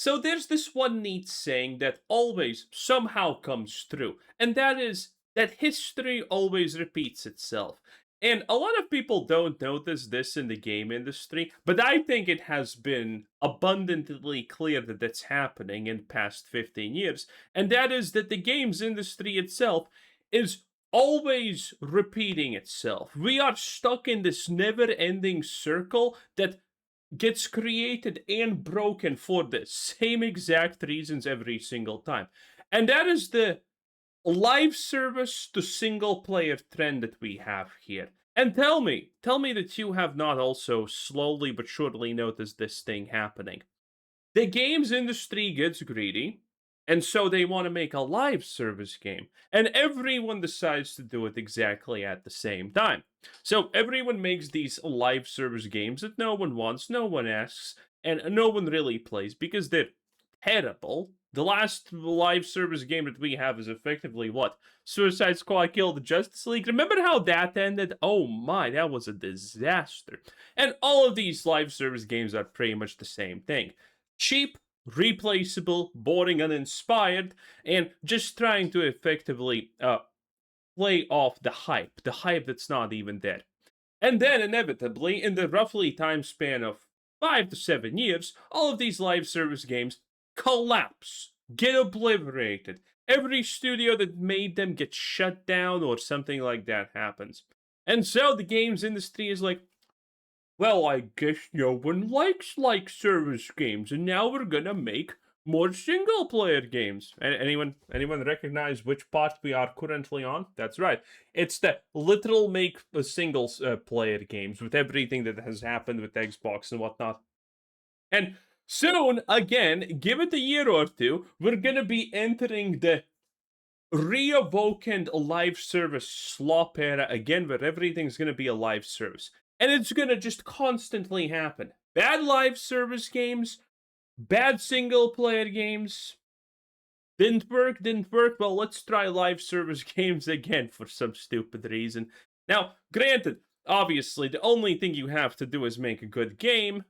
So there's this one neat saying that always somehow comes true, and that is that history always repeats itself. And a lot of people don't notice this in the game industry, but I think it has been abundantly clear that that's happening in the past 15 years, and that is that the games industry itself is always repeating itself. We are stuck in this never ending circle that gets created and broken for the same exact reasons every single time. And that is the live service to single player trend that we have here. And tell me that you have not also slowly but surely noticed this thing happening. The games industry gets greedy, and so they want to make a live service game, and everyone decides to do it exactly at the same time. So everyone makes these live service games that no one wants, no one asks, and no one really plays because they're terrible. The last live service game that we have is effectively what? Suicide Squad killed the Justice League. Remember how that ended? Oh my, that was a disaster. And all of these live service games are pretty much the same thing. Cheap, replaceable, boring, uninspired, and just trying to effectively play off the hype that's not even there. And then inevitably, in the roughly time span of 5 to 7 years, all of these live service games collapse, get obliterated. Every studio that made them gets shut down or something like that happens. And so the games industry is like, well, I guess no one likes like service games, and now we're gonna make more single player games. Anyone recognize which part we are currently on? That's right. It's the literal make a single player games with everything that has happened with Xbox and whatnot. And soon, again, give it a year or two, we're gonna be entering the reawakened live service slop era again, where everything's gonna be a live service. And it's gonna just constantly happen. Bad live service games, bad single player games. Didn't work. Well, let's try live service games again for some stupid reason. Now, granted, obviously, the only thing you have to do is make a good game,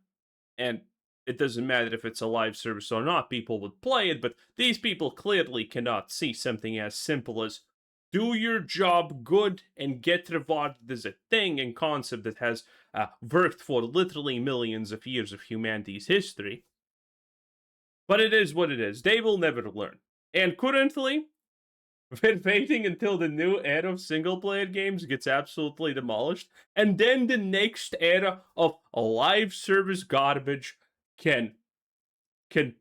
and it doesn't matter if it's a live service or not, people would play it, but these people clearly cannot see something as simple as do your job good and get rewarded as a thing and concept that has worked for literally millions of years of humanity's history. But it is what it is. They will never learn. And currently, we're waiting until the new era of single-player games gets absolutely demolished, and then the next era of live service garbage can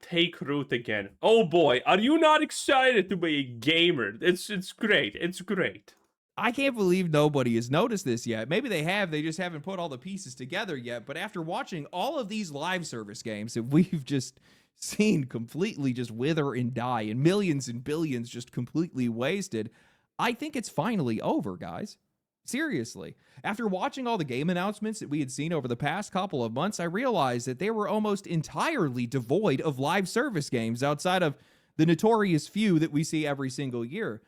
take root again. Oh boy, are you not excited to be a gamer? It's great. It's great. I can't believe nobody has noticed this yet. Maybe they have, they just haven't put all the pieces together yet. But after watching all of these live service games that we've just seen completely just wither and die and millions and billions just completely wasted, I think it's finally over, guys. Seriously. After watching all the game announcements that we had seen over the past couple of months, I realized that they were almost entirely devoid of live service games outside of the notorious few that we see every single year.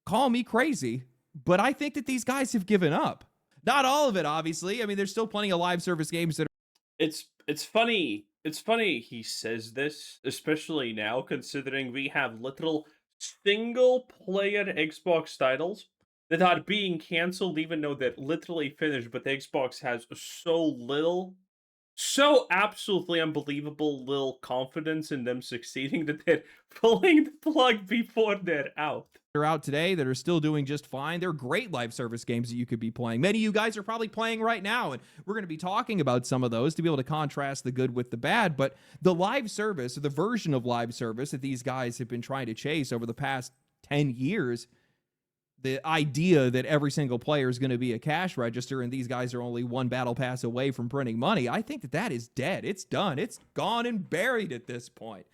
Call me crazy, but I think that these guys have given up. Not all of it, obviously. I mean, there's still plenty of live service games that are. It's funny. It's funny he says this, especially now considering we have literal single player Xbox titles that are being canceled even though they're literally finished, but the Xbox has so absolutely unbelievable little confidence in them succeeding that they're pulling the plug before they're out. Are out today that are still doing just fine. They're great live service games that you could be playing. Many of you guys are probably playing right now, and we're going to be talking about some of those to be able to contrast the good with the bad. But the live service, or the version of live service that these guys have been trying to chase over the past 10 years, the idea that every single player is going to be a cash register and these guys are only one battle pass away from printing money, I think that that is dead. It's done. It's gone and buried at this point.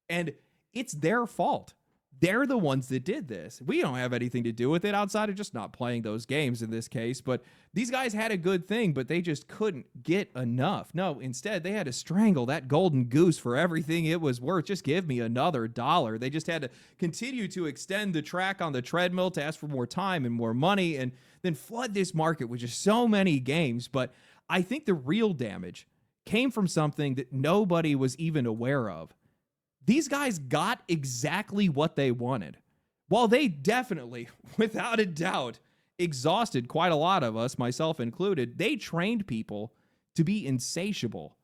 And it's their fault. They're the ones that did this. We don't have anything to do with it outside of just not playing those games in this case. But these guys had a good thing, but they just couldn't get enough. No, instead, they had to strangle that golden goose for everything it was worth. Just give me another dollar. They just had to continue to extend the track on the treadmill to ask for more time and more money and then flood this market with just so many games. But I think the real damage came from something that nobody was even aware of. These guys got exactly what they wanted. While they definitely, without a doubt, exhausted quite a lot of us, myself included, they trained people to be insatiable,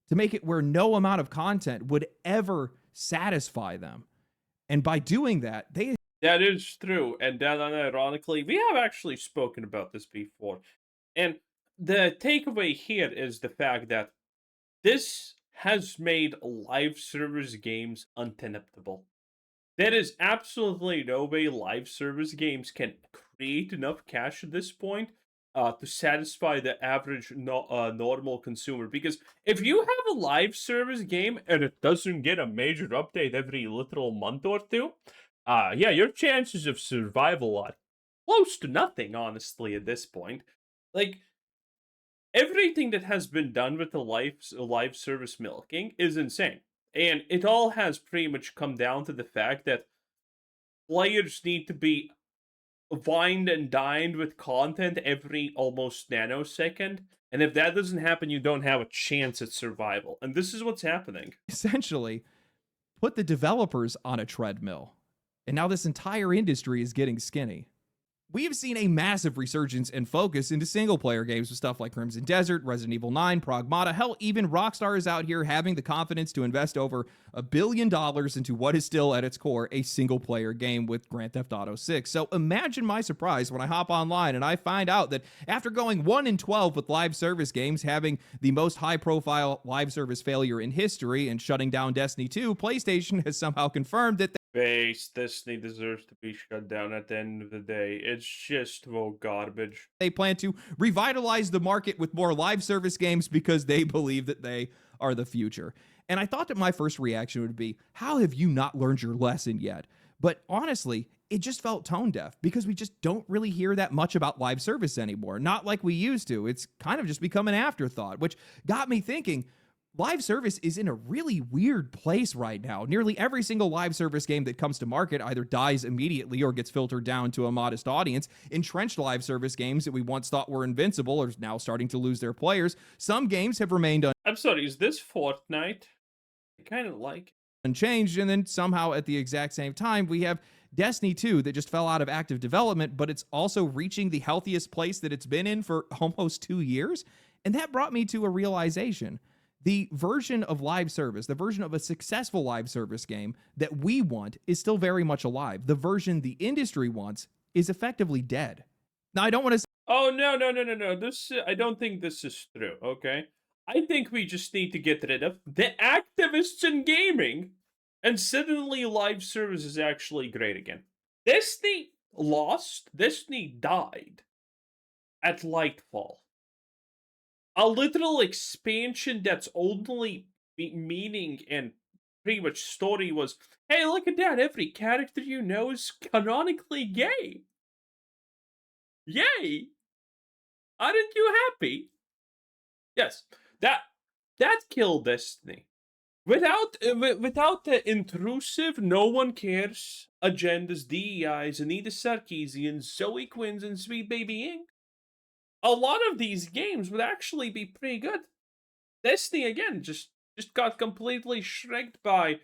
to make it where no amount of content would ever satisfy them. And by doing that, they That is true, and that unironically, we have actually spoken about this before. And the takeaway here is the fact that this has made live service games untenable. There is absolutely no way live service games can create enough cash at this point to satisfy the average normal consumer. Because if you have a live service game and it doesn't get a major update every literal month or two, yeah, your chances of survival are close to nothing, honestly, at this point. Like, everything that has been done with the live service milking is insane. And it all has pretty much come down to the fact that players need to be wined and dined with content every almost nanosecond. And if that doesn't happen, you don't have a chance at survival. And this is what's happening. essentially put the developers on a treadmill. And now this entire industry is getting skinny. We have seen a massive resurgence and focus into single-player games with stuff like Crimson Desert, Resident Evil 9, Pragmata. Hell, even Rockstar is out here having the confidence to invest over $1 billion into what is still, at its core, a single-player game with Grand Theft Auto 6. So imagine my surprise when I hop online and I find out that after going 1-12 with live service games, having the most high-profile live service failure in history and shutting down Destiny 2, PlayStation has somehow confirmed that Base, Disney deserves to be shut down at the end of the day. It's just garbage. they plan to revitalize the market with more live service games because they believe that they are the future. And I thought that my first reaction would be, how have you not learned your lesson yet? But honestly, it just felt tone deaf because we just don't really hear that much about live service anymore. Not like we used to. It's kind of just become an afterthought, which got me thinking, live service is in a really weird place right now. Nearly every single live service game that comes to market either dies immediately or gets filtered down to a modest audience. Entrenched live service games that we once thought were invincible are now starting to lose their players. Some games have remained I'm sorry, is this Fortnite? I kind of like it. unchanged, and then somehow at the exact same time, we have Destiny 2 that just fell out of active development, but it's also reaching the healthiest place that it's been in for almost 2 years. And that brought me to a realization. The version of live service, the version of a successful live service game that we want is still very much alive. The version the industry wants is effectively dead. Now, I don't want to Oh, no. This, I don't think this is true, okay? I think we just need to get rid of the activists in gaming, and suddenly live service is actually great again. Destiny lost, Destiny died at Lightfall. A literal expansion that's only meaning and pretty much story was, hey, look at that, every character you know is canonically gay. Yay! Aren't you happy? Yes, that killed Destiny. Without the intrusive, no one cares agendas, DEIs, Anita Sarkeesian, Zoe Quinns, and Sweet Baby Inc., a lot of these games would actually be pretty good. Destiny again just got completely shreked by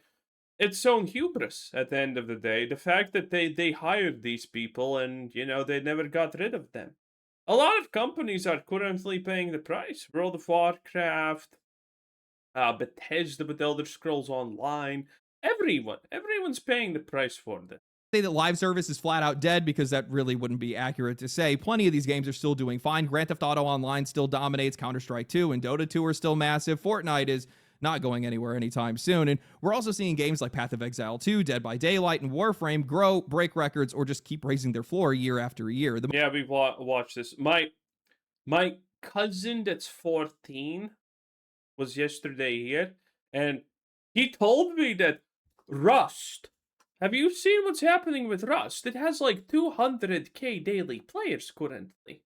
its own hubris at the end of the day. The fact that they hired these people and they never got rid of them. A lot of companies are currently paying the price. World of Warcraft, Bethesda with Elder Scrolls Online. Everyone's paying the price for this. say that live service is flat out dead because that really wouldn't be accurate to say. Plenty of these games are still doing fine. Grand Theft Auto Online still dominates. Counter-Strike 2 and Dota 2 are still massive. Fortnite is not going anywhere anytime soon. And we're also seeing games like Path of Exile 2, Dead by Daylight, and Warframe grow, break records, or just keep raising their floor year after year. Yeah, we've watched this. My cousin that's 14 was yesterday here, and he told me that Rust. Have you seen what's happening with Rust? It has like 200k daily players currently.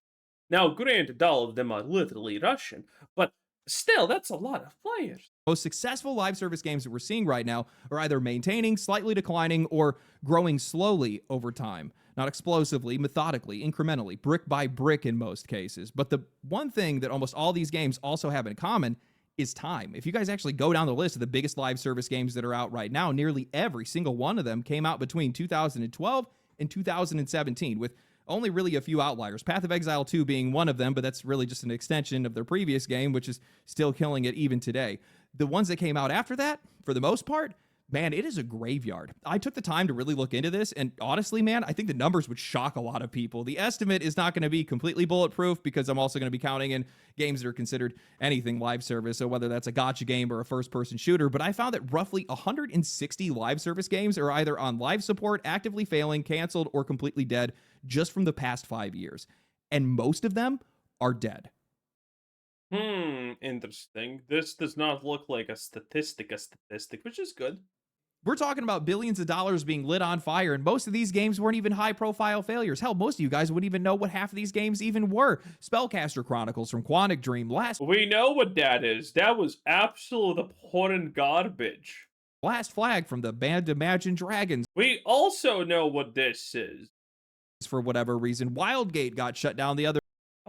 Now, granted, all of them are literally Russian, but still, that's a lot of players. Most successful live service games that we're seeing right now are either maintaining, slightly declining, or growing slowly over time. Not explosively, methodically, incrementally, brick by brick in most cases. But the one thing that almost all these games also have in common is time. If you guys actually go down the list of the biggest live service games that are out right now, nearly every single one of them came out between 2012 and 2017, with only really a few outliers. Path of Exile 2 being one of them, but that's really just an extension of their previous game, which is still killing it even today. The ones that came out after that, for the most part, man, it is a graveyard. I took the time to really look into this, and honestly, man, I think the numbers would shock a lot of people. The estimate is not going to be completely bulletproof because I'm also going to be counting in games that are considered anything live service, so whether that's a gacha game or a first-person shooter, but I found that roughly 160 live service games are either on live support, actively failing, canceled, or completely dead just from the past 5 years. And most of them are dead. Interesting. This does not look like a statistic, which is good. We're talking about billions of dollars being lit on fire, and most of these games weren't even high-profile failures. Hell, most of you guys wouldn't even know what half of these games even were. Spellcaster Chronicles from Quantic Dream, We know what that is. That was absolute abhorrent garbage. Last Flag from the band Imagine Dragons. We also know what this is. For whatever reason, Wildgate got shut down the other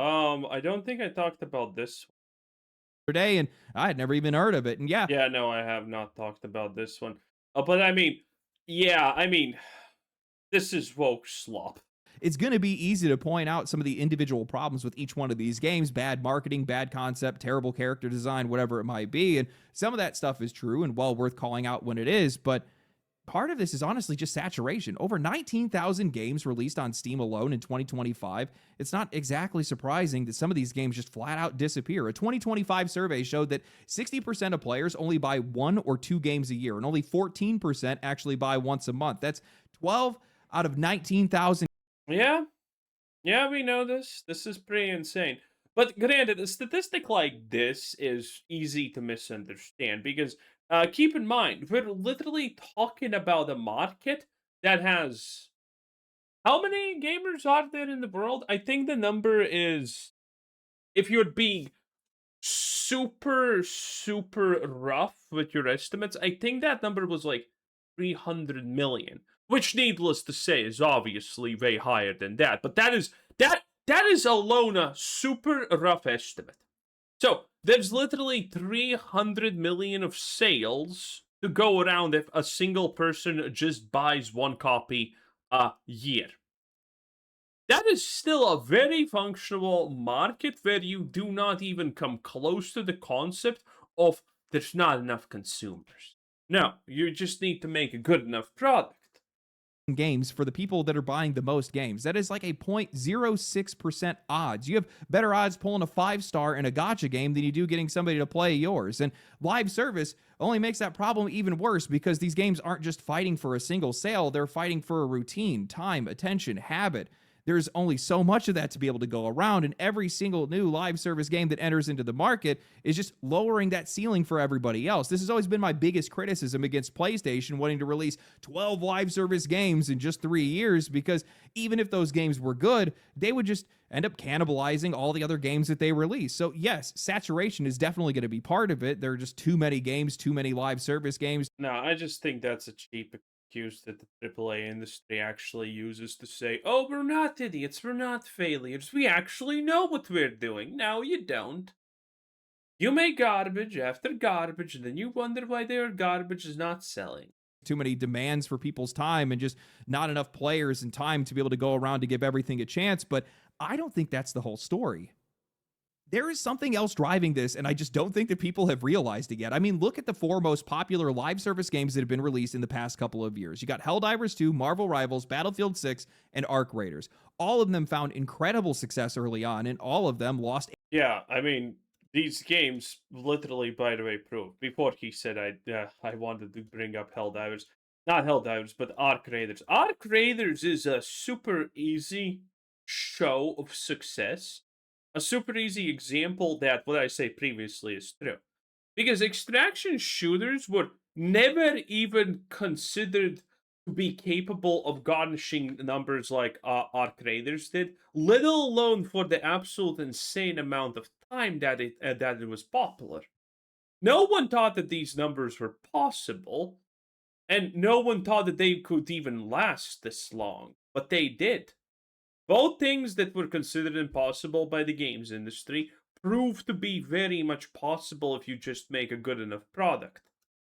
I don't think I talked about this day, and I had never even heard of it. And yeah, no, I have not talked about this one. But this is woke slop. it's going to be easy to point out some of the individual problems with each one of these games: bad marketing, bad concept, terrible character design, whatever it might be. And some of that stuff is true and well worth calling out when it is, but part of this is honestly just saturation. Over 19,000 games released on Steam alone in 2025. It's not exactly surprising that some of these games just flat out disappear. A 2025 survey showed that 60% of players only buy 1 or 2 games a year, and only 14% actually buy once a month. That's 12 out of 19,000. Yeah. Yeah, we know this. This is pretty insane. But granted, a statistic like this is easy to misunderstand because keep in mind, we're literally talking about a market that has how many gamers are there in the world? I think the number is, if you're being super rough with your estimates, I think that number was like 300 million, which needless to say is obviously way higher than that. But that is alone a super rough estimate. So there's literally 300 million of sales to go around if a single person just buys 1 copy a year. That is still a very functional market where you do not even come close to the concept of there's not enough consumers. No, you just need to make a good enough product. Games for the people that are buying the most games. That is like a 0.06% odds. You have better odds pulling a 5-star in a gacha game than you do getting somebody to play yours. And live service only makes that problem even worse because these games aren't just fighting for a single sale, they're fighting for a routine, time, attention, habit. There's only so much of that to be able to go around, and every single new live service game that enters into the market is just lowering that ceiling for everybody else. This has always been my biggest criticism against PlayStation wanting to release 12 live service games in just 3 years, because even if those games were good, they would just end up cannibalizing all the other games that they release. So yes, saturation is definitely going to be part of it. There are just too many games, too many live service games. No, I just think that's a cheap excuse that the AAA industry actually uses to say, oh, we're not idiots, we're not failures, we actually know what we're doing. No, you don't. You make garbage after garbage, and then you wonder why their garbage is not selling. Too many demands for people's time and just not enough players and time to be able to go around to give everything a chance. But I don't think that's the whole story. There is something else driving this, and I just don't think that people have realized it yet. I mean, look at the 4 most popular live service games that have been released in the past couple of years. You got Helldivers 2, Marvel Rivals, Battlefield 6, and Arc Raiders. All of them found incredible success early on, and all of them lost. Yeah, I mean, these games literally, by the way, prove. Before he said I wanted to bring up Helldivers. Not Helldivers, but Arc Raiders. Arc Raiders is a super easy show of success. A super easy example that what I say previously is true. Because extraction shooters were never even considered to be capable of garnishing numbers like Arc Raiders did, let alone for the absolute insane amount of time that it was popular. No one thought that these numbers were possible, and no one thought that they could even last this long, but they did. Both things that were considered impossible by the games industry prove to be very much possible if you just make a good enough product.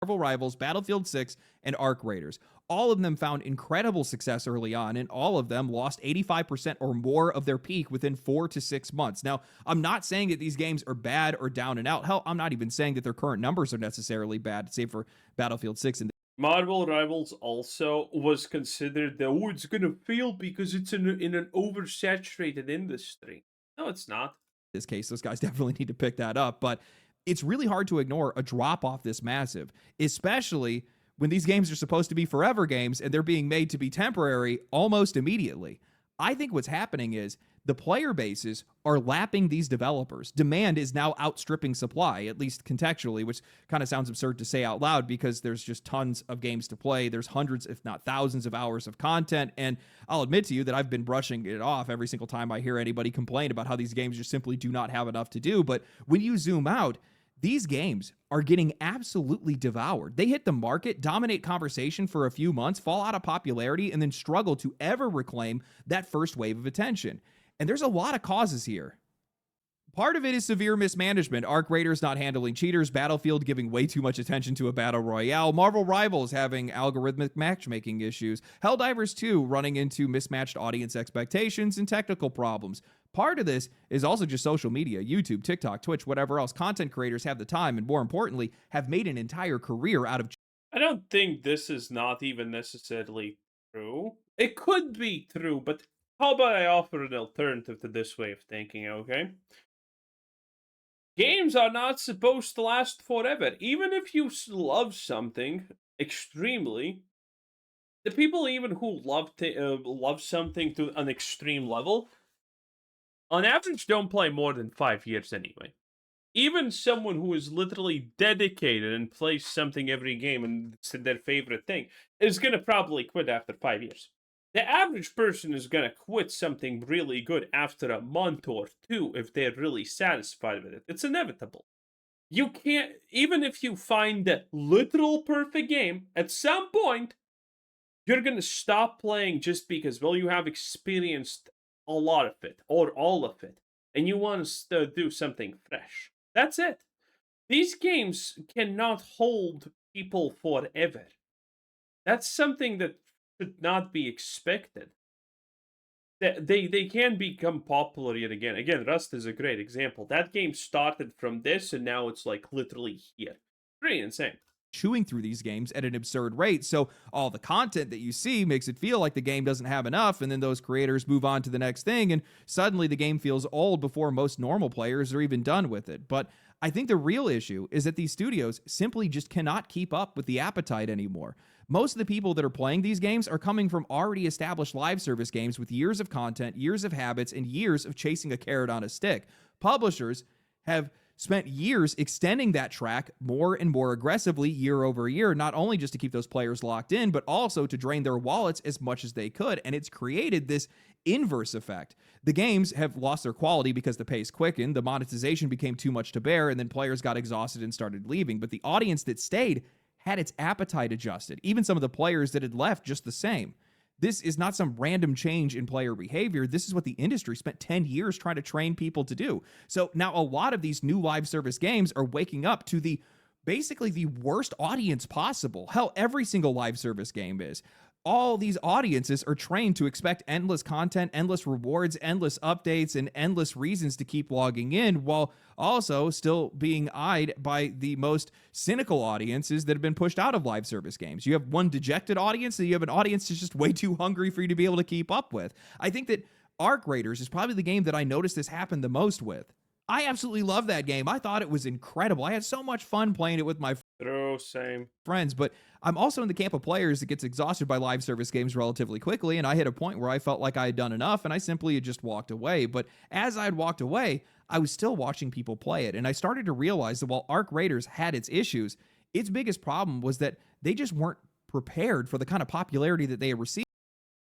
Marvel Rivals, Battlefield 6, and Arc Raiders. All of them found incredible success early on, and all of them lost 85% or more of their peak within 4 to 6 months. Now, I'm not saying that these games are bad or down and out. Hell, I'm not even saying that their current numbers are necessarily bad, save for Battlefield 6 and Marvel Rivals also was considered the, oh, it's gonna fail because it's in an oversaturated industry. No, it's not. this case. Those guys definitely need to pick that up. But it's really hard to ignore a drop off this massive, especially when these games are supposed to be forever games and they're being made to be temporary almost immediately. I think what's happening is the player bases are lapping these developers. Demand is now outstripping supply, at least contextually, which kind of sounds absurd to say out loud because there's just tons of games to play. There's hundreds, if not thousands, of hours of content. And I'll admit to you that I've been brushing it off every single time I hear anybody complain about how these games just simply do not have enough to do. But when you zoom out, these games are getting absolutely devoured. They hit the market, dominate conversation for a few months, fall out of popularity, and then struggle to ever reclaim that first wave of attention. And there's a lot of causes here. Part of it is severe mismanagement. Arc Raiders not handling cheaters, Battlefield giving way too much attention to a battle royale, Marvel Rivals having algorithmic matchmaking issues, Helldivers 2 running into mismatched audience expectations and technical problems. Part of this is also just social media, YouTube, TikTok, Twitch, whatever else. Content creators have the time and, more importantly, have made an entire career out of. I don't think this is not even necessarily true. It could be true, but how about I offer an alternative to this way of thinking, okay? Games are not supposed to last forever. Even if you love something extremely, the people even who love something to an extreme level, on average, don't play more than 5 years anyway. Even someone who is literally dedicated and plays something every game and it's their favorite thing is going to probably quit after 5 years. The average person is going to quit something really good after a month or two if they're really satisfied with it. It's inevitable. You can't, even if you find the literal perfect game, at some point, you're going to stop playing just because, well, you have experienced a lot of it or all of it, and you want to do something fresh. That's it. These games cannot hold people forever. That's something that should not be expected. They can become popular yet again. Again, Rust is a great example. That game started from this, and now it's like literally here. Pretty insane. Chewing through these games at an absurd rate. So all the content that you see makes it feel like the game doesn't have enough, and then those creators move on to the next thing, and suddenly the game feels old before most normal players are even done with it. But I think the real issue is that these studios simply just cannot keep up with the appetite anymore. Most of the people that are playing these games are coming from already established live service games with years of content, years of habits, and years of chasing a carrot on a stick. Publishers have spent years extending that track more and more aggressively year over year, not only just to keep those players locked in, but also to drain their wallets as much as they could. And it's created this inverse effect. The games have lost their quality because the pace quickened, the monetization became too much to bear, and then players got exhausted and started leaving. But the audience that stayed had its appetite adjusted, even some of the players that had left just the same. This is not some random change in player behavior. This is what the industry spent 10 years trying to train people to do. So now a lot of these new live service games are waking up to basically the worst audience possible. Hell, every single live service game is. All these audiences are trained to expect endless content, endless rewards, endless updates, and endless reasons to keep logging in, while also still being eyed by the most cynical audiences that have been pushed out of live service games. You have one dejected audience, and you have an audience that's just way too hungry for you to be able to keep up with. I think that Arc Raiders is probably the game that I noticed this happen the most with. I absolutely love that game. I thought it was incredible. I had so much fun playing it with my Same. friends, but I'm also in the camp of players that gets exhausted by live service games relatively quickly, and I hit a point where I felt like I had done enough, and I simply had just walked away. But as I had walked away, I was still watching people play it, and I started to realize that while Arc Raiders had its issues, its biggest problem was that they just weren't prepared for the kind of popularity that they had received.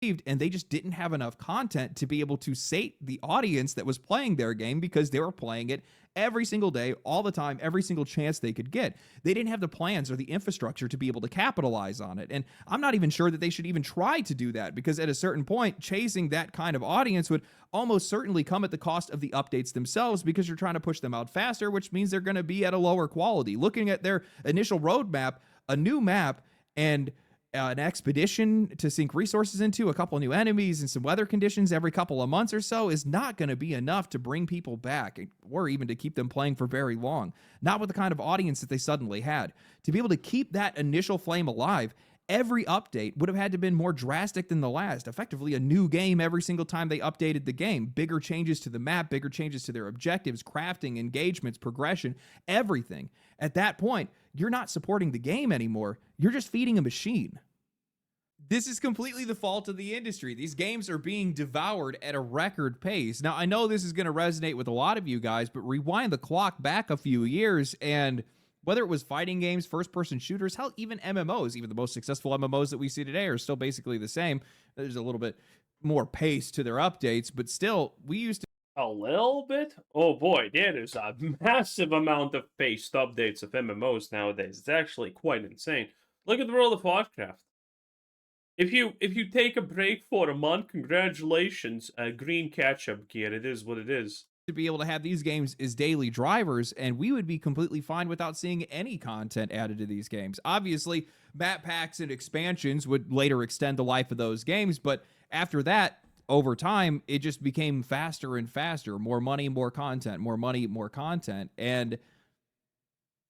and they just didn't have enough content to be able to sate the audience that was playing their game because they were playing it every single day, all the time, every single chance they could get. They didn't have the plans or the infrastructure to be able to capitalize on it. And I'm not even sure that they should even try to do that, because at a certain point, chasing that kind of audience would almost certainly come at the cost of the updates themselves, because you're trying to push them out faster, which means they're going to be at a lower quality. Looking at their initial roadmap, a new map and an expedition to sink resources into, a couple new enemies, and some weather conditions every couple of months or so is not going to be enough to bring people back, or even to keep them playing for very long. Not with the kind of audience that they suddenly had. To be able to keep that initial flame alive, every update would have had to been more drastic than the last. Effectively a new game every single time they updated the game. Bigger changes to the map, bigger changes to their objectives, crafting, engagements, progression, everything. At that point, you're not supporting the game anymore. You're just feeding a machine. This is completely the fault of the industry. These games are being devoured at a record pace. Now, I know this is going to resonate with a lot of you guys, but rewind the clock back a few years, and whether it was fighting games, first-person shooters, hell, even MMOs, even the most successful MMOs that we see today are still basically the same. There's a little bit more pace to their updates, but still, we used to... A little bit? Oh boy, there is a massive amount of paced updates of MMOs nowadays. It's actually quite insane. Look at the World of Warcraft. If you take a break for a month, congratulations, green catch-up gear. It is what it is. To be able to have these games as daily drivers, and we would be completely fine without seeing any content added to these games. Obviously, map packs and expansions would later extend the life of those games, but after that, over time, it just became faster and faster. More money, more content, more money, more content. And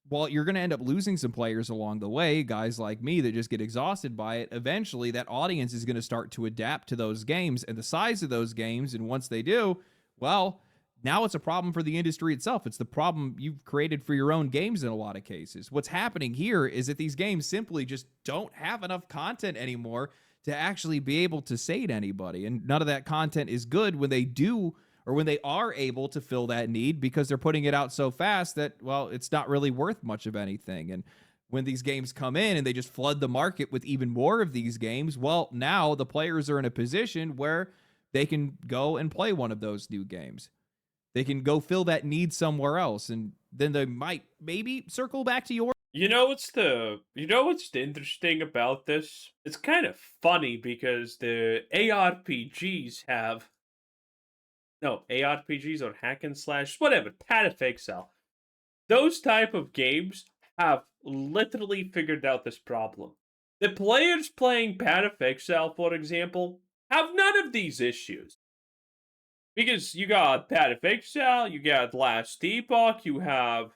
while you're going to end up losing some players along the way, guys like me that just get exhausted by it, eventually that audience is going to start to adapt to those games and the size of those games. And once they do, well, now it's a problem for the industry itself. It's the problem you've created for your own games in a lot of cases. What's happening here is that these games simply just don't have enough content anymore to actually be able to sate anybody. And none of that content is good when they do, or when they are able to fill that need, because they're putting it out so fast that, well, it's not really worth much of anything. And when these games come in and they just flood the market with even more of these games, well, now the players are in a position where they can go and play one of those new games. They can go fill that need somewhere else, and then they might maybe circle back to your... You know what's interesting about this? It's kind of funny because the ARPGs have... No, ARPGs or hack and slash, whatever, Path of Exile. Those type of games have literally figured out this problem. The players playing Path of Exile, for example, have none of these issues. Because you got Path of Exile, you got Last Epoch, you have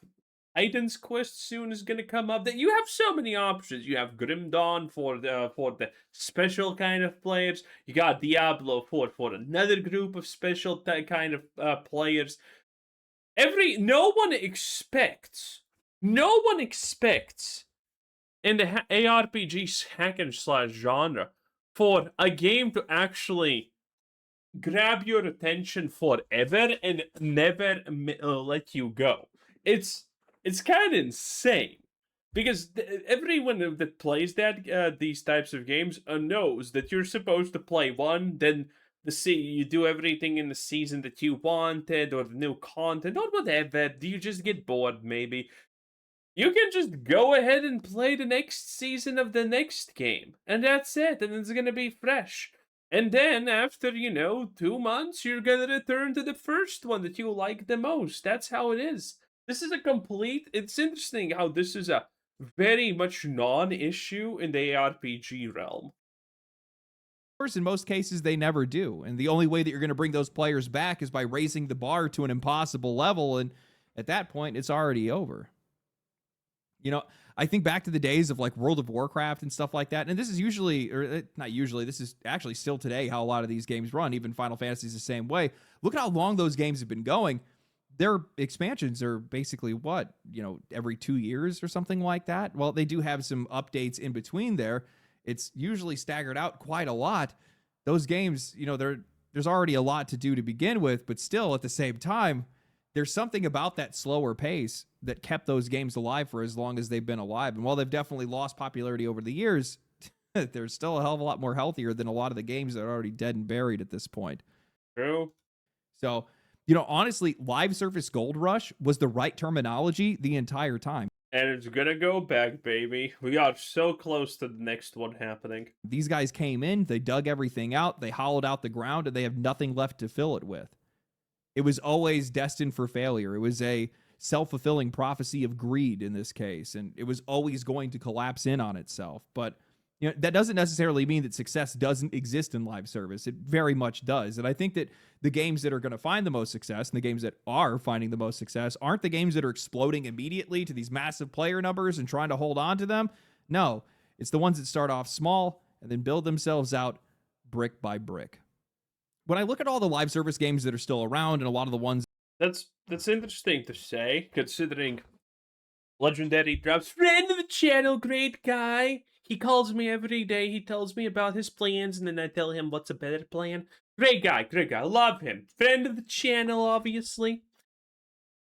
Titan's Quest soon is going to come up. That you have so many options. You have Grim Dawn for the special kind of players. You got Diablo for another group of special kind of players. No one expects in the ARPG hack and slash genre for a game to actually grab your attention forever and never let you go. It's kind of insane, because everyone that plays these types of games knows that you're supposed to play one, then you do everything in the season that you wanted, or the new content, or whatever. Do you just get bored, maybe? You can just go ahead and play the next season of the next game, and that's it, and it's gonna be fresh. And then, after, 2 months, you're gonna return to the first one that you like the most. That's how it is. This is it's interesting how this is a very much non-issue in the ARPG realm. Of course, in most cases, they never do. And the only way that you're going to bring those players back is by raising the bar to an impossible level. And at that point, it's already over. I think back to the days of like World of Warcraft and stuff like that. And this is usually, or not usually, this is actually still today how a lot of these games run. Even Final Fantasy is the same way. Look at how long those games have been going. Their expansions are basically every 2 years or something like that. Well, they do have some updates in between there. It's usually staggered out quite a lot. Those games, there's already a lot to do to begin with, but still at the same time, there's something about that slower pace that kept those games alive for as long as they've been alive. And while they've definitely lost popularity over the years, They're still a hell of a lot more healthier than a lot of the games that are already dead and buried at this point. True. So, honestly, live service gold rush was the right terminology the entire time. And it's gonna go back, baby. We are so close to the next one happening. These guys came in, they dug everything out, they hollowed out the ground, and they have nothing left to fill it with. It was always destined for failure. It was a self-fulfilling prophecy of greed in this case, and it was always going to collapse in on itself. But that doesn't necessarily mean that success doesn't exist in live service. It very much does. And I think that the games that are going to find the most success and the games that are finding the most success aren't the games that are exploding immediately to these massive player numbers and trying to hold on to them. No, it's the ones that start off small and then build themselves out brick by brick. When I look at all the live service games that are still around and a lot of the ones That's interesting to say, considering Legendary drops friend of the channel, great guy. He calls me every day. He tells me about his plans, and then I tell him what's a better plan. Great guy, great guy. Love him. Friend of the channel, obviously.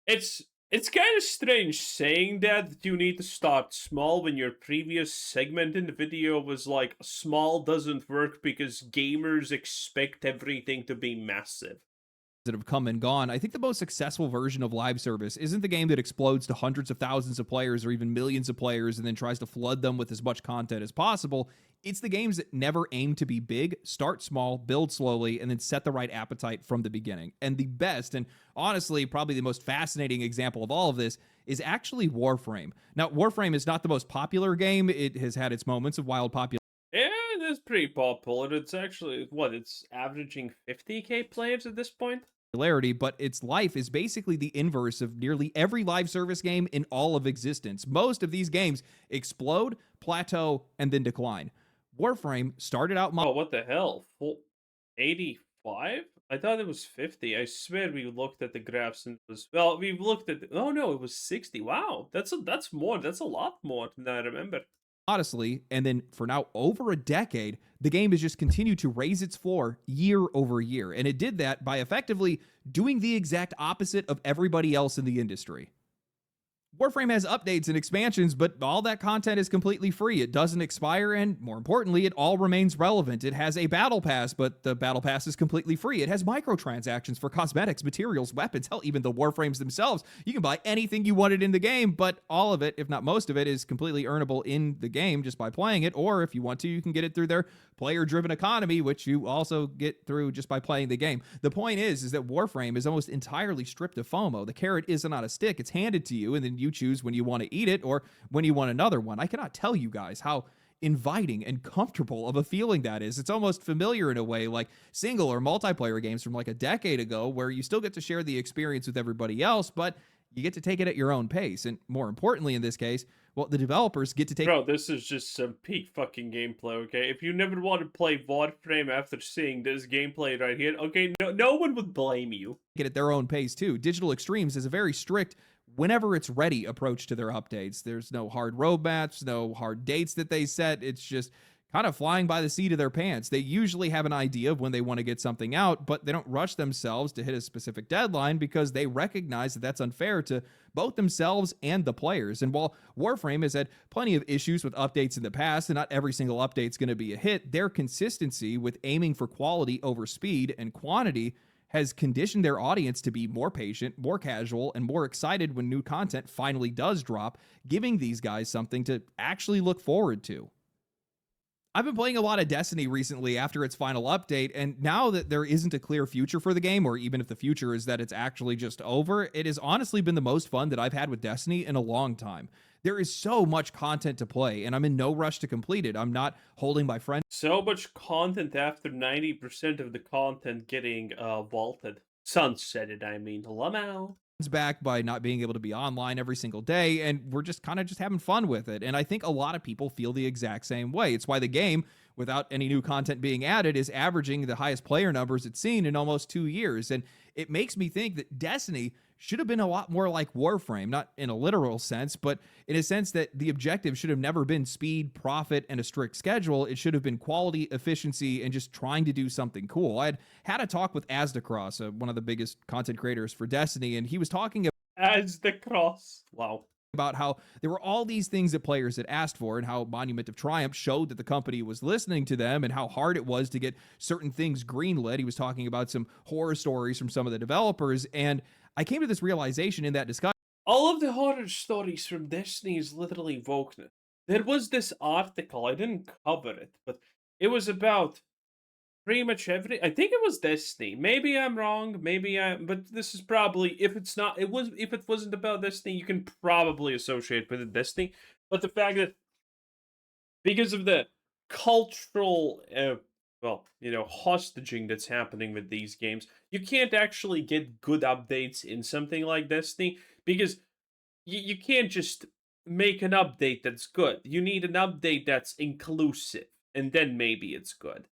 It's kind of strange saying that you need to start small when your previous segment in the video was like, small doesn't work because gamers expect everything to be massive. that have come and gone. I think the most successful version of live service isn't the game that explodes to hundreds of thousands of players or even millions of players and then tries to flood them with as much content as possible. It's the games that never aim to be big, start small, build slowly, and then set the right appetite from the beginning. And the best, and honestly, probably the most fascinating example of all of this is actually Warframe. Now, Warframe is not the most popular game. It has had its moments of wild popularity. Yeah, it is pretty popular. It's actually, it's averaging 50k players at this point? But its life is basically the inverse of nearly every live service game in all of existence. Most of these games explode, plateau, and then decline. Warframe started out... Oh, what the hell? 85? I thought it was 50. I swear we looked at the graphs and it was... Well, we looked at... Oh no, it was 60. Wow, that's more. That's a lot more than I remember. Honestly, and then for now over a decade, the game has just continued to raise its floor year over year. And it did that by effectively doing the exact opposite of everybody else in the industry. Warframe has updates and expansions, but all that content is completely free. It doesn't expire, and more importantly, it all remains relevant. It has a battle pass, but the battle pass is completely free. It has microtransactions for cosmetics, materials, weapons, hell, even the Warframes themselves. You can buy anything you wanted in the game, but all of it, if not most of it, is completely earnable in the game just by playing it, or if you want to, you can get it through their player-driven economy, which you also get through just by playing the game. The point is that Warframe is almost entirely stripped of FOMO. The carrot isn't on a stick. It's handed to you, and then you choose when you want to eat it or when you want another one. I cannot tell you guys how inviting and comfortable of a feeling that is. It's almost familiar in a way, like single or multiplayer games from like a decade ago, where you still get to share the experience with everybody else, but you get to take it at your own pace. And more importantly, in this case, well, the developers get to take... Bro, this is just some peak fucking gameplay, okay? If you never want to play Warframe after seeing this gameplay right here, okay, no one would blame you. Get at their own pace, too. Digital Extremes is a very strict whenever it's ready approach to their updates. There's no hard roadmaps, no hard dates that they set. It's just kind of flying by the seat of their pants. They usually have an idea of when they want to get something out, but they don't rush themselves to hit a specific deadline because they recognize that that's unfair to both themselves and the players. And while Warframe has had plenty of issues with updates in the past, and not every single update's going to be a hit, their consistency with aiming for quality over speed and quantity has conditioned their audience to be more patient, more casual, and more excited when new content finally does drop, giving these guys something to actually look forward to. I've been playing a lot of Destiny recently after its final update, and now that there isn't a clear future for the game, or even if the future is that it's actually just over, it has honestly been the most fun that I've had with Destiny in a long time. There is so much content to play, and I'm in no rush to complete it. I'm not holding my friend. So much content after 90% of the content getting vaulted. Sunsetted, I mean. Lamau. Back by not being able to be online every single day, and we're just kind of just having fun with it. And I think a lot of people feel the exact same way. It's why the game, without any new content being added, is averaging the highest player numbers it's seen in almost 2 years. And it makes me think that Destiny should have been a lot more like Warframe, not in a literal sense, but in a sense that the objective should have never been speed, profit, and a strict schedule. It should have been quality, efficiency, and just trying to do something cool. I had a talk with Asdacross, one of the biggest content creators for Destiny, and he was talking about As the cross. Wow. about how there were all these things that players had asked for, and how Monument of Triumph showed that the company was listening to them, and how hard it was to get certain things greenlit. He was talking about some horror stories from some of the developers, and I came to this realization in that discussion. All of the horror stories from Destiny is literally wokeness. There was this article, I didn't cover it, but it was about pretty much every. I think it was Destiny. Maybe I'm wrong. But this is probably, if it's not, it was, if it wasn't about Destiny, you can probably associate with it Destiny. But the fact that because of the cultural, hostage that's happening with these games, you can't actually get good updates in something like Destiny because you can't just make an update that's good. You need an update that's inclusive, and then maybe it's good.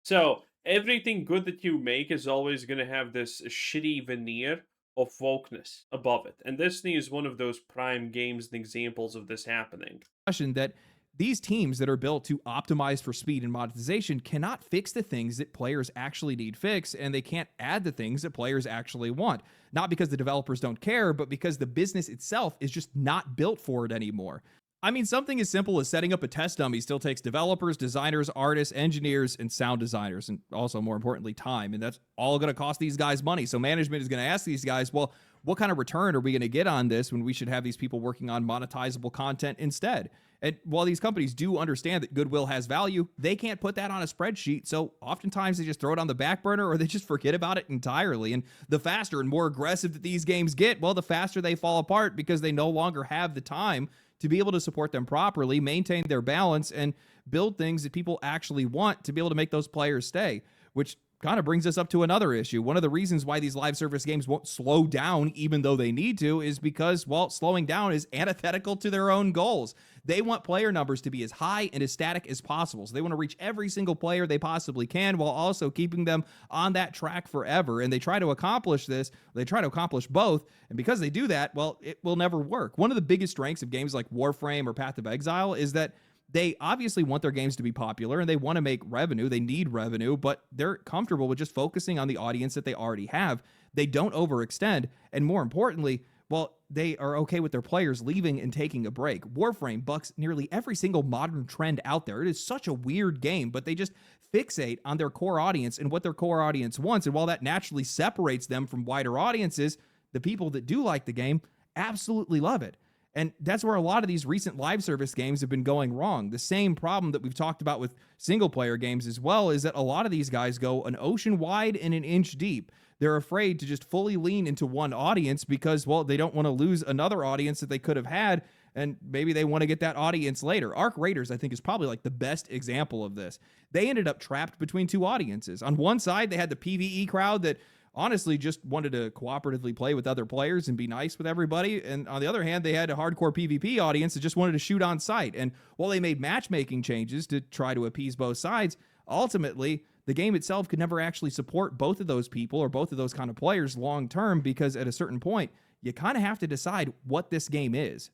So everything good that you make is always going to have this shitty veneer of wokeness above it. And Destiny is one of those prime games and examples of this happening. That these teams that are built to optimize for speed and monetization cannot fix the things that players actually need fixed, and they can't add the things that players actually want. Not because the developers don't care, but because the business itself is just not built for it anymore. I mean, something as simple as setting up a test dummy still takes developers, designers, artists, engineers, and sound designers, and also, more importantly, time. And that's all going to cost these guys money. So management is going to ask these guys, well, what kind of return are we going to get on this when we should have these people working on monetizable content instead? And while these companies do understand that goodwill has value, they can't put that on a spreadsheet. So oftentimes they just throw it on the back burner, or they just forget about it entirely. And the faster and more aggressive that these games get, well, the faster they fall apart because they no longer have the time to be able to support them properly, maintain their balance, and build things that people actually want to be able to make those players stay, which kind of brings us up to another issue. One of the reasons why these live service games won't slow down, even though they need to, is because, well, slowing down is antithetical to their own goals. They want player numbers to be as high and as static as possible. So they want to reach every single player they possibly can while also keeping them on that track forever. And they try to accomplish this. They try to accomplish both. And because they do that, well, it will never work. One of the biggest strengths of games like Warframe or Path of Exile is that they obviously want their games to be popular and they want to make revenue. They need revenue, but they're comfortable with just focusing on the audience that they already have. They don't overextend. And more importantly, well, they are okay with their players leaving and taking a break. Warframe bucks nearly every single modern trend out there. It is such a weird game, but they just fixate on their core audience and what their core audience wants. And while that naturally separates them from wider audiences, the people that do like the game absolutely love it. And that's where a lot of these recent live service games have been going wrong. The same problem that we've talked about with single player games as well is that a lot of these guys go an ocean wide and an inch deep. They're afraid to just fully lean into one audience because, well, they don't want to lose another audience that they could have had, and maybe they want to get that audience later. Arc Raiders, I think, is probably like the best example of this. They ended up trapped between two audiences. On one side, they had the PvE crowd that honestly just wanted to cooperatively play with other players and be nice with everybody. And on the other hand, they had a hardcore PvP audience that just wanted to shoot on sight. And while they made matchmaking changes to try to appease both sides, ultimately, the game itself could never actually support both of those people or both of those kind of players long term, because at a certain point, you kind of have to decide what this game is.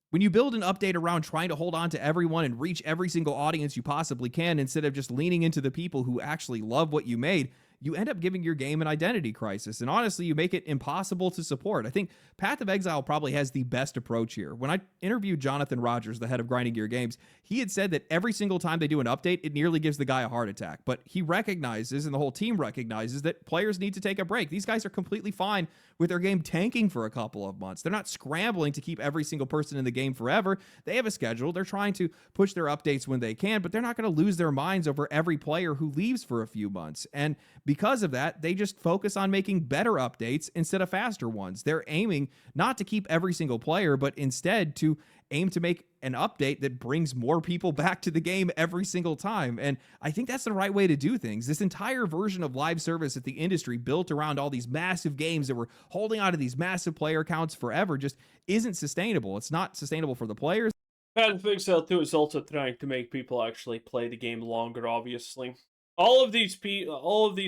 When you build an update around trying to hold on to everyone and reach every single audience you possibly can, instead of just leaning into the people who actually love what you made, you end up giving your game an identity crisis. And honestly, you make it impossible to support. I think Path of Exile probably has the best approach here. When I interviewed Jonathan Rogers, the head of Grinding Gear Games, he had said that every single time they do an update, it nearly gives the guy a heart attack. But he recognizes, and the whole team recognizes, that players need to take a break. These guys are completely fine with their game tanking for a couple of months. They're not scrambling to keep every single person in the game forever. They have a schedule. They're trying to push their updates when they can, but they're not going to lose their minds over every player who leaves for a few months. And because of that, they just focus on making better updates instead of faster ones. They're aiming not to keep every single player, but instead to aim to make an update that brings more people back to the game every single time. And I think that's the right way to do things. This entire version of live service that the industry built around all these massive games that were holding on to these massive player counts forever just isn't sustainable. It's not sustainable for the players. Path of Exile 2 is also trying to make people actually play the game longer, obviously. All of these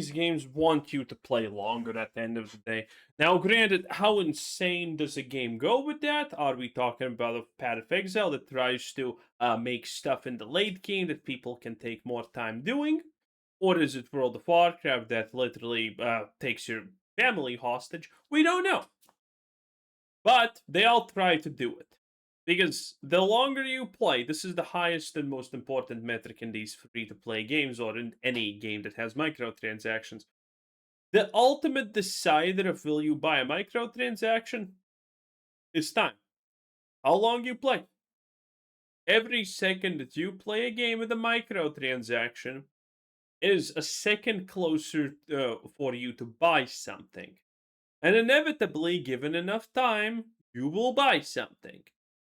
games want you to play longer at the end of the day. Now, granted, how insane does a game go with that? Are we talking about a Path of Exile that tries to make stuff in the late game that people can take more time doing? Or is it World of Warcraft that literally takes your family hostage? We don't know. But they all try to do it. Because the longer you play, this is the highest and most important metric in these free to play games or in any game that has microtransactions. The ultimate decider of will you buy a microtransaction is time. How long you play. Every second that you play a game with a microtransaction is a second closer for you to buy something. And inevitably, given enough time, you will buy something.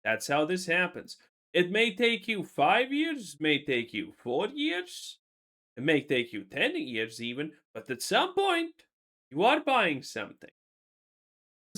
That's how this happens. It may take you 5 years, may take you 4 years, it may take you 10 years even, but at some point, you are buying something.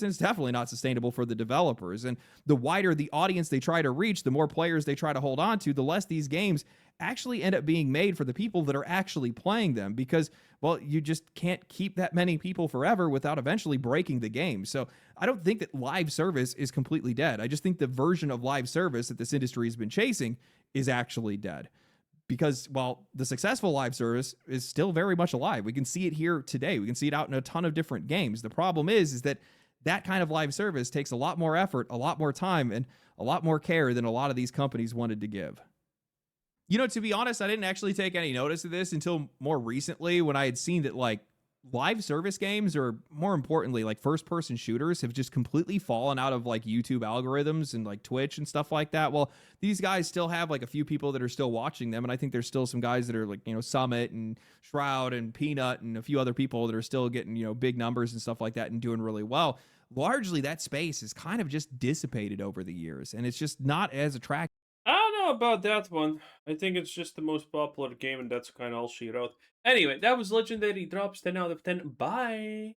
It's definitely not sustainable for the developers. And the wider the audience they try to reach, the more players they try to hold on to, the less these games actually end up being made for the people that are actually playing them because, well, you just can't keep that many people forever without eventually breaking the game. So I don't think that live service is completely dead. I just think the version of live service that this industry has been chasing is actually dead because while the successful live service is still very much alive, we can see it here today. We can see it out in a ton of different games. The problem is that that kind of live service takes a lot more effort, a lot more time, and a lot more care than a lot of these companies wanted to give. You know, to be honest, I didn't actually take any notice of this until more recently when I had seen that like live service games or more importantly like first person shooters have just completely fallen out of like YouTube algorithms and like Twitch and stuff like that. Well, these guys still have like a few people that are still watching them and I think there's still some guys that are like, Summit and Shroud and Peanut and a few other people that are still getting, big numbers and stuff like that and doing really well. Largely that space is kind of just dissipated over the years and it's just not as attractive. I don't know about that one. I think it's just the most popular game, and that's kind of all she wrote. Anyway, that was Legendary Drops 10 out of 10. Bye.